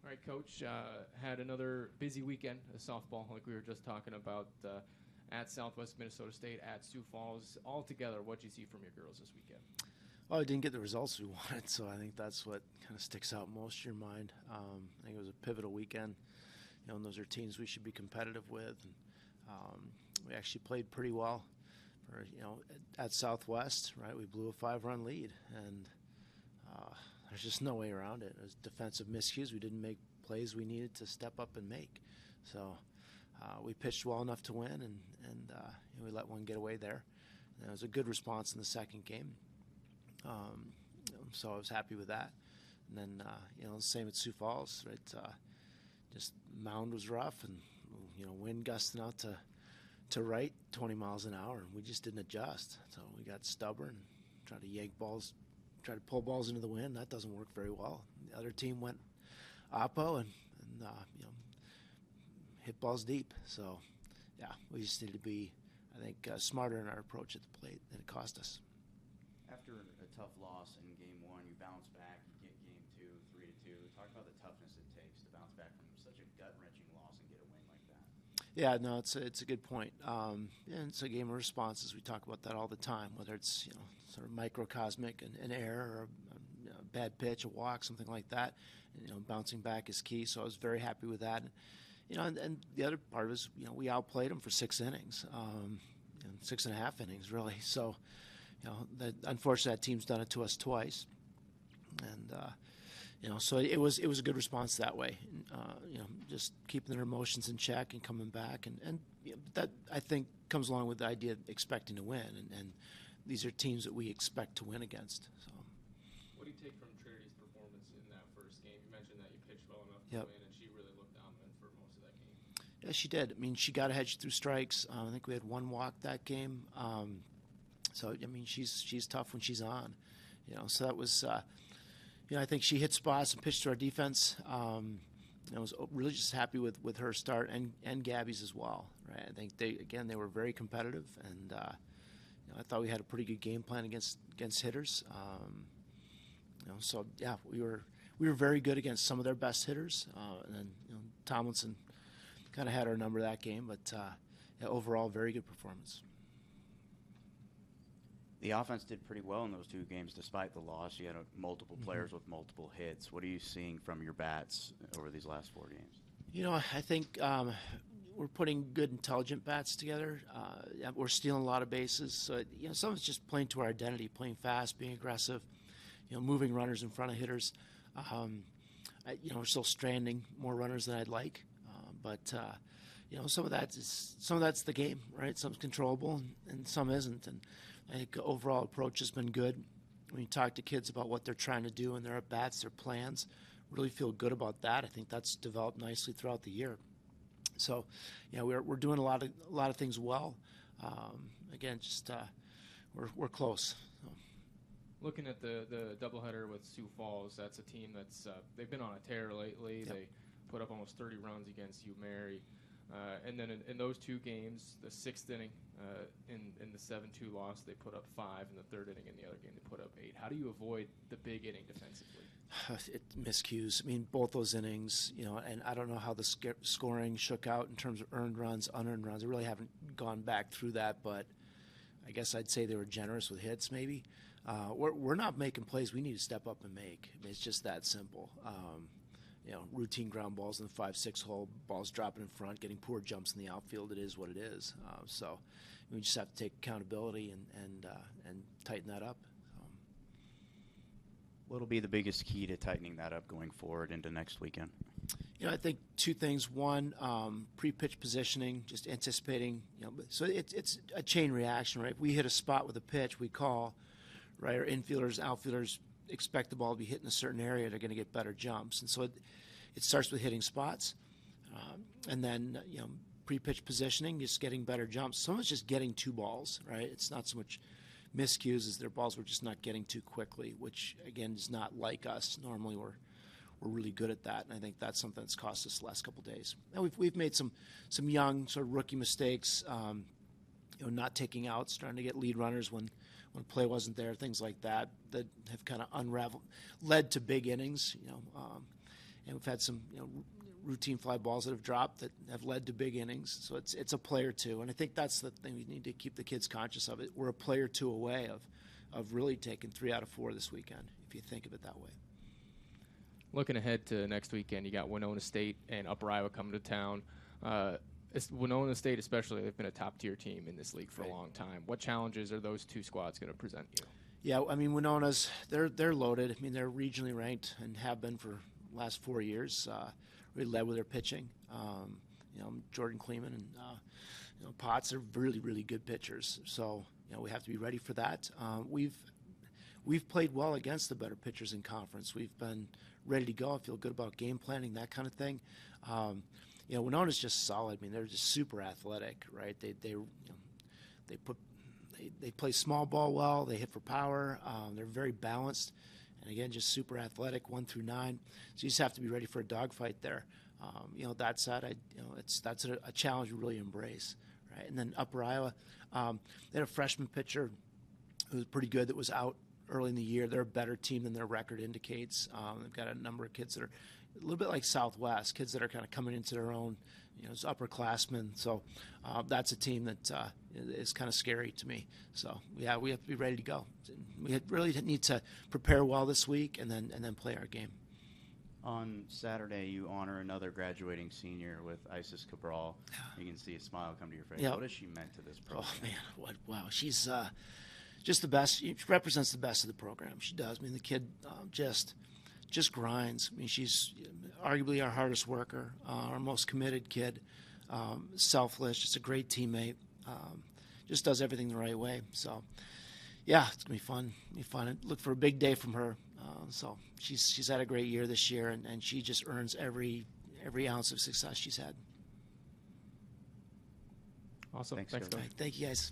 All right, Coach, had another busy weekend of softball, like we were just talking about, at Southwest Minnesota State, at Sioux Falls. All together, what did you see from your girls this weekend? Well, we didn't get the results we wanted, so I think that's what kind of sticks out most in your mind. I think it was a pivotal weekend, and those are teams we should be competitive with. And, we actually played pretty well for, at Southwest, right? We blew a 5-run lead, and there's just no way around it. It was defensive miscues. We didn't make plays we needed to step up and make. So we pitched well enough to win, and we let one get away there. And it was a good response in the second game. So I was happy with that. And then, the same at Sioux Falls, right? Just mound was rough, and, wind gusting out to right 20 miles an hour, and we just didn't adjust. So we got stubborn, tried to pull balls into the wind. That doesn't work very well. The other team went oppo and hit balls deep. So, yeah, we just need to be, I think, smarter in our approach at the plate, and it cost us. After a tough loss in Game 1, you bounce back, you get Game 2, 3-2. Talk about the toughness it takes to bounce back from such a gut-wrenching loss and get a win like that. Yeah, no, it's a good point. And it's a game of responses. We talk about that all the time, whether it's sort of microcosmic, an error, or a bad pitch, a walk, something like that. And, bouncing back is key. So I was very happy with that. And the other part was, we outplayed them for 6 innings, 6.5 innings really. So. Unfortunately, that team's done it to us twice, and so it was a good response that way. Just keeping their emotions in check and coming back, and that I think comes along with the idea of expecting to win, and these are teams that we expect to win against. So, what do you take from Trinity's performance in that first game? You mentioned that you pitched well enough to win, and she really looked dominant for most of that game. Yeah, she did. I mean, she got ahead through strikes. I think we had 1 walk that game. So, I mean, she's tough when she's on, So that was, I think she hit spots and pitched to our defense. I was really just happy with her start and Gabby's as well, right? I think they were very competitive, and I thought we had a pretty good game plan against hitters. So yeah, we were very good against some of their best hitters, and then Tomlinson kind of had our number that game, but overall, very good performance. The offense did pretty well in those 2 games despite the loss. You had multiple players with multiple hits. What are you seeing from your bats over these last 4 games? I think we're putting good, intelligent bats together. We're stealing a lot of bases. So, some of it's just playing to our identity, playing fast, being aggressive, moving runners in front of hitters. We're still stranding more runners than I'd like. But some of that's the game, right? Some's controllable and some isn't. And I think the overall approach has been good. When you talk to kids about what they're trying to do and their at-bats, their plans, really feel good about that. I think that's developed nicely throughout the year. So, we're doing a lot of things well. Again, just we're close. So. Looking at the doubleheader with Sioux Falls, that's a team that's they've been on a tear lately. Yep. They put up almost 30 runs against U Mary. And then in those 2 games, the 6th inning, in the 7-2 loss, they put up 5. In the 3rd inning, in the other game, they put up 8. How do you avoid the big inning defensively? Miscues. I mean, both those innings, and I don't know how the scoring shook out in terms of earned runs, unearned runs. I really haven't gone back through that, but I guess I'd say they were generous with hits maybe. We're not making plays we need to step up and make. I mean, it's just that simple. Routine ground balls in the 5-6 hole, balls dropping in front, getting poor jumps in the outfield. It is what it is. So we just have to take accountability and tighten that up. What'll be the biggest key to tightening that up going forward into next weekend? I think 2 things. One, pre-pitch positioning, just anticipating. So it's a chain reaction, right? If we hit a spot with a pitch, we call, right? Our infielders, outfielders expect the ball to be hit in a certain area. They're going to get better jumps, and so it starts with hitting spots, and then pre-pitch positioning, just getting better jumps. Some of it's just getting 2 balls, right? It's not so much miscues as their balls we're just not getting too quickly, which again is not like us. Normally we're really good at that, and I think that's something that's cost us the last couple of days. And we've made some young sort of rookie mistakes, not taking outs, trying to get lead runners when play wasn't there, things like that have kind of led to big innings, and we've had some routine fly balls that have dropped that have led to big innings. So it's a play or two, and I think that's the thing we need to keep the kids conscious of. It. We're a play or two away of really taking 3 out of 4 this weekend, if you think of it that way. Looking ahead to next weekend, you got Winona State and Upper Iowa coming to town. Winona State especially, they've been a top-tier team in this league for a long time. What challenges are those two squads going to present you? Yeah, I mean, Winona's, they're loaded. I mean, they're regionally ranked and have been for the last 4 years. Really led with their pitching. Jordan Kleeman and Potts are really, really good pitchers. So, we have to be ready for that. We've played well against the better pitchers in conference. We've been ready to go. I feel good about game planning, that kind of thing. Winona's just solid. I mean, they're just super athletic, right? They play small ball well. They hit for power. They're very balanced, and again, just super athletic, 1 through 9. So you just have to be ready for a dogfight there. That said, that's a challenge we really embrace, right? And then Upper Iowa, they had a freshman pitcher who was pretty good that was out early in the year. They're a better team than their record indicates. They've got a number of kids that are a little bit like Southwest, kids that are kind of coming into their own, as upperclassmen. So that's a team that is kind of scary to me. So, yeah, we have to be ready to go. We really need to prepare well this week and then play our game. On Saturday, you honor another graduating senior with Isis Cabral. You can see a smile come to your face. Yeah. What has she meant to this program? Oh, man. Wow. She's just the best. She represents the best of the program. She does. I mean, the kid just grinds. I mean, she's arguably our hardest worker, our most committed kid, selfless, just a great teammate, just does everything the right way. So, yeah, it's going to be fun. I look for a big day from her. So she's had a great year this year, and she just earns every ounce of success she's had. Awesome. Thanks Coach. Thank you, guys.